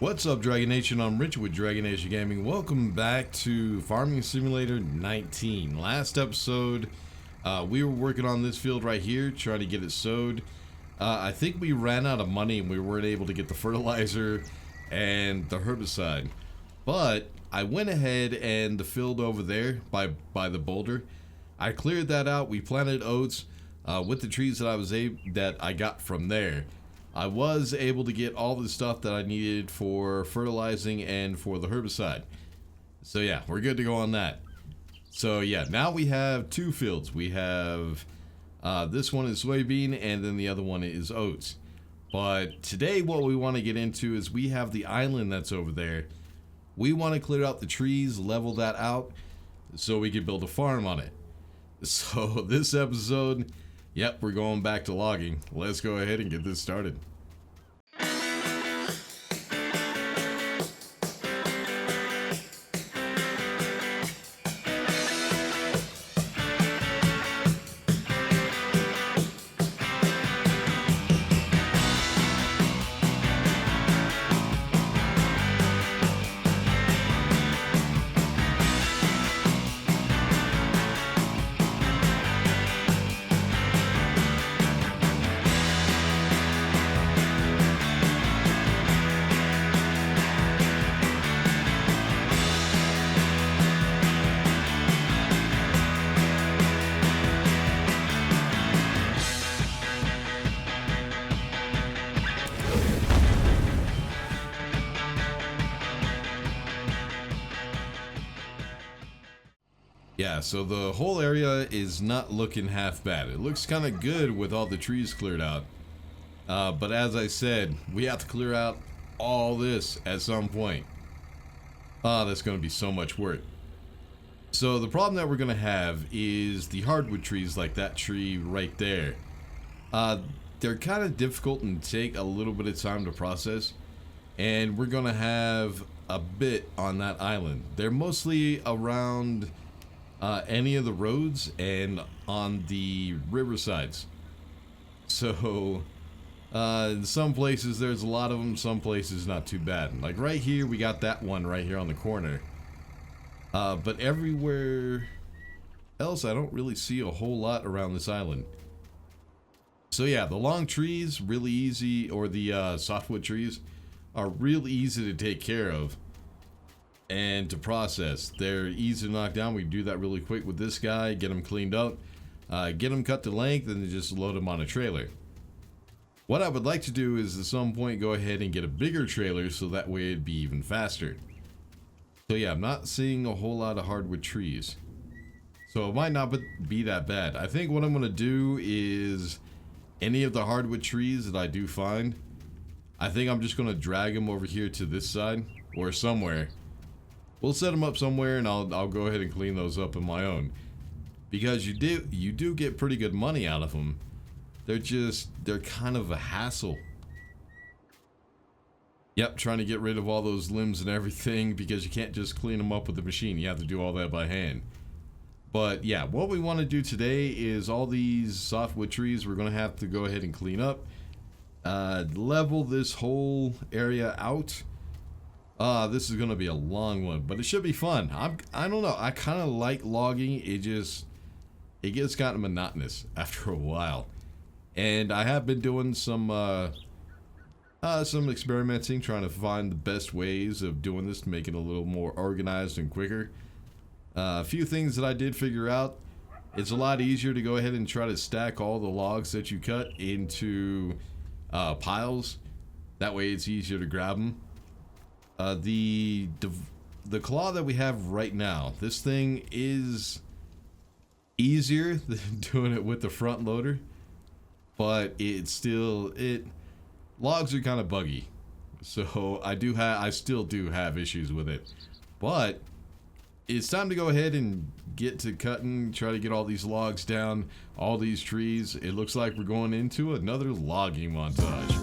What's up, Dragon Nation? I'm Richard with Dragon Nation Gaming. Welcome back to Farming Simulator 19. Last episode, we were working on this field right here, trying to get it sowed. I think we ran out of money and we weren't able to get the fertilizer and the herbicide. But I went ahead and the field over there by the boulder, I cleared that out. We planted oats with the trees that I got from there. I was able to get all the stuff that I needed for fertilizing and for the herbicide. So yeah, we're good to go on that. So yeah, now we have two fields. We have this one is soybean and then the other one is oats. But today what we want to get into is we have the island that's over there. We want to clear out the trees, level that out so we can build a farm on it. So this episode, yep, we're going back to logging. Let's go ahead and get this started. Yeah, so the whole area is not looking half bad. It looks kind of good with all the trees cleared out. But as I said, we have to clear out all this at some point. That's going to be so much work. So the problem that we're going to have is the hardwood trees like that tree right there. They're kind of difficult and take a little bit of time to process. And we're going to have a bit on that island. They're mostly around any of the roads and on the riversides. So in some places there's a lot of them, some places not too bad. Like right here we got that one right here on the corner. But everywhere else I don't really see a whole lot around this island. So yeah, the long trees really easy, or the softwood trees are real easy to take care of and to process. They're easy to knock down. We can do that really quick with this guy, get them cleaned up, get them cut to length, and then just load them on a trailer. What I would like to do is at some point go ahead and get a bigger trailer so that way it'd be even faster. So yeah, I'm not seeing a whole lot of hardwood trees, so it might not be that bad. I think what I'm going to do is any of the hardwood trees that I do find, I think I'm just going to drag them over here to this side or somewhere. We'll set them up somewhere and I'll go ahead and clean those up on my own. Because you do get pretty good money out of them. They're kind of a hassle. Yep, trying to get rid of all those limbs and everything because you can't just clean them up with the machine. You have to do all that by hand. But yeah, what we want to do today is all these softwood trees we're going to have to go ahead and clean up. Level this whole area out. This is gonna be a long one, but it should be fun. I don't know. I kind of like logging. It gets kind of monotonous after a while, and I have been doing some experimenting, trying to find the best ways of doing this to make it a little more organized and quicker. A few things that I did figure out. It's a lot easier to go ahead and try to stack all the logs that you cut into piles. That way, it's easier to grab them. The claw that we have right now, this thing is easier than doing it with the front loader, but logs are kind of buggy, so I still do have issues with it. But it's time to go ahead and get to cutting, try to get all these logs down, all these trees. It looks like we're going into another logging montage.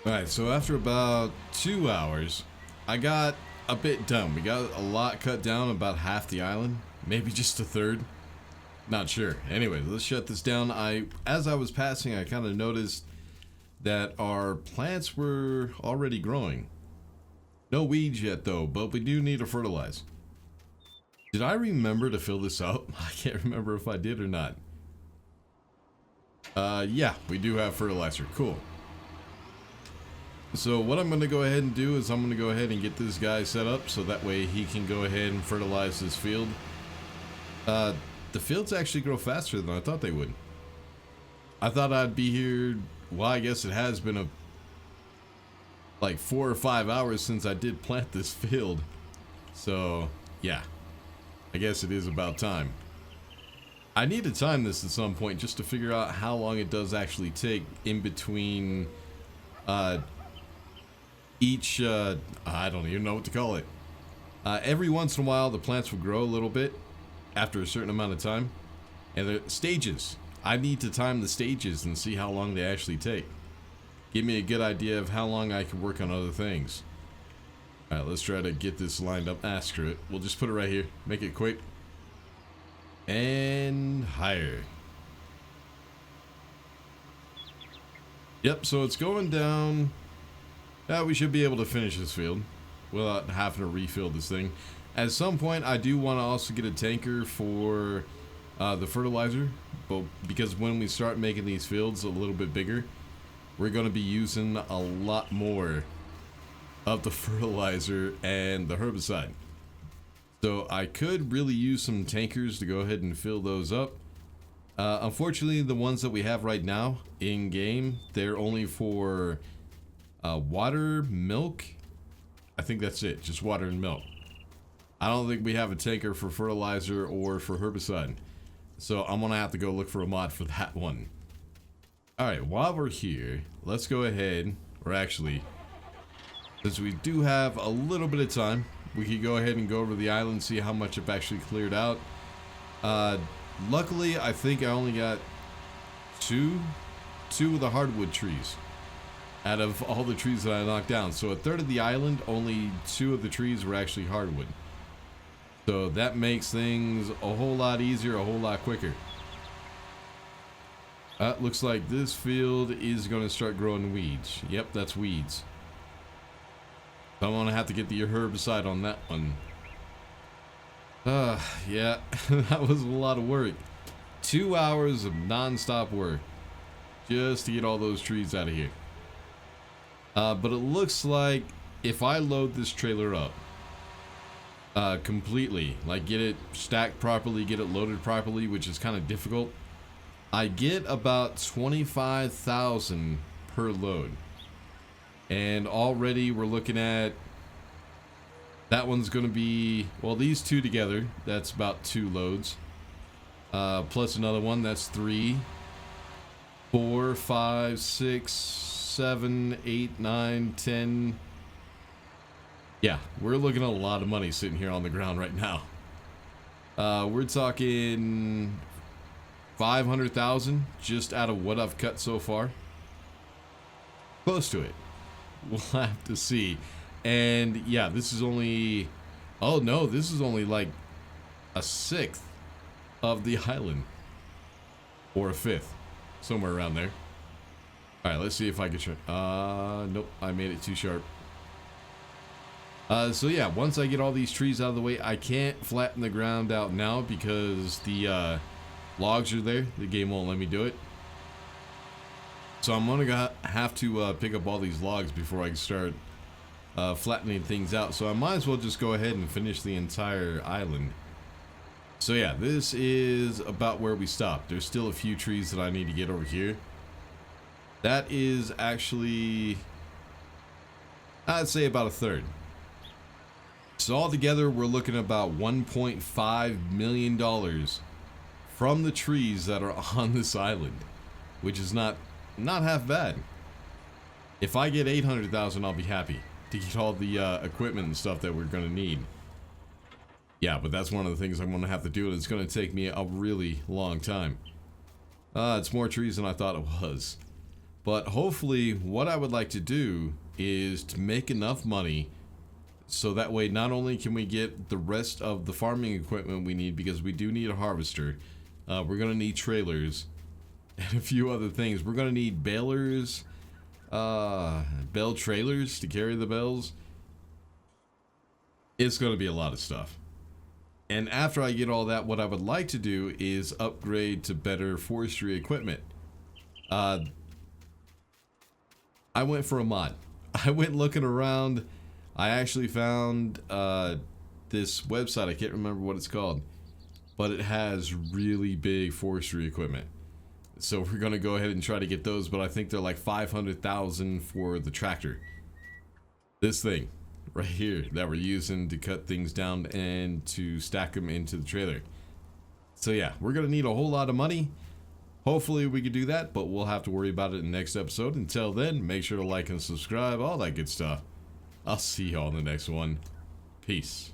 Alright, so after about 2 hours, I got a bit done. We got a lot cut down, about half the island, maybe just a third. Not sure. Anyway, let's shut this down. As I was passing, I kind of noticed that our plants were already growing. No weeds yet though, but we do need to fertilize. Did I remember to fill this up? I can't remember if I did or not. Yeah, we do have fertilizer. Cool. So what I'm going to go ahead and do is I'm going to go ahead and get this guy set up so that way he can go ahead and fertilize this field. The fields actually grow faster than I thought they would. I thought I'd be here, well, I guess it has been like 4 or 5 hours since I did plant this field. So, yeah. I guess it is about time. I need to time this at some point just to figure out how long it does actually take in between each, I don't even know what to call it. Every once in a while the plants will grow a little bit after a certain amount of time. And the stages. I need to time the stages and see how long they actually take. Give me a good idea of how long I can work on other things. Alright, let's try to get this lined up. Ah, screw it. We'll just put it right here. Make it quick. And higher. Yep, so it's going down. We should be able to finish this field without having to refill this thing. At some point, I do want to also get a tanker for the fertilizer, but because when we start making these fields a little bit bigger, we're going to be using a lot more of the fertilizer and the herbicide. So I could really use some tankers to go ahead and fill those up. Unfortunately, the ones that we have right now in game, they're only for water, milk. I think that's it, just water and milk. I don't think we have a tanker for fertilizer or for herbicide. So I'm gonna have to go look for a mod for that one. Alright, while we're here, let's go ahead, or actually, since we do have a little bit of time, we could go ahead and go over the island, see how much I've actually cleared out. Luckily, I think I only got two of the hardwood trees out of all the trees that I knocked down. So a third of the island, only 2 of the trees were actually hardwood. So that makes things a whole lot easier, a whole lot quicker. Looks like this field is going to start growing weeds. Yep, that's weeds. So I'm going to have to get the herbicide on that one. Yeah, that was a lot of work. 2 hours of non-stop work just to get all those trees out of here. But it looks like if I load this trailer up completely, like get it stacked properly, get it loaded properly, which is kind of difficult, I get about 25,000 per load. And already we're looking at, that one's going to be, well, these 2 together, that's about 2 loads. Plus another one, that's 3, 4, 5, 6, 7, 8, 9, 10. Yeah, we're looking at a lot of money sitting here on the ground right now. We're talking 500,000 just out of what I've cut so far. Close to it. We'll have to see. And yeah, this is only, oh no, this is only like a 1/6 of the island, or a 1/5, somewhere around there. All right, let's see if I can try. Nope, I made it too sharp. So yeah, once I get all these trees out of the way, I can't flatten the ground out now because the logs are there. The game won't let me do it. So I'm gonna have to pick up all these logs before I can start flattening things out. So I might as well just go ahead and finish the entire island. So yeah, this is about where we stopped. There's still a few trees that I need to get over here. That is actually, I'd say about a third. So altogether, we're looking at about $1.5 million from the trees that are on this island, which is not half bad. If I get 800,000, I'll be happy to get all the equipment and stuff that we're going to need. Yeah, but that's one of the things I'm going to have to do, and it's going to take me a really long time. It's more trees than I thought it was. But hopefully what I would like to do is to make enough money so that way not only can we get the rest of the farming equipment we need, because we do need a harvester, we're gonna need trailers and a few other things. We're gonna need balers, bale trailers to carry the bales. It's gonna be a lot of stuff. And after I get all that, what I would like to do is upgrade to better forestry equipment. I went for a mod. I went looking around. I actually found this website. I can't remember what it's called, but it has really big forestry equipment. So we're gonna go ahead and try to get those, but I think they're like 500,000 for the tractor. This thing right here that we're using to cut things down and to stack them into the trailer. So yeah, we're gonna need a whole lot of money. Hopefully we can do that, but we'll have to worry about it in the next episode. Until then, make sure to like and subscribe, all that good stuff. I'll see y'all in the next one. Peace.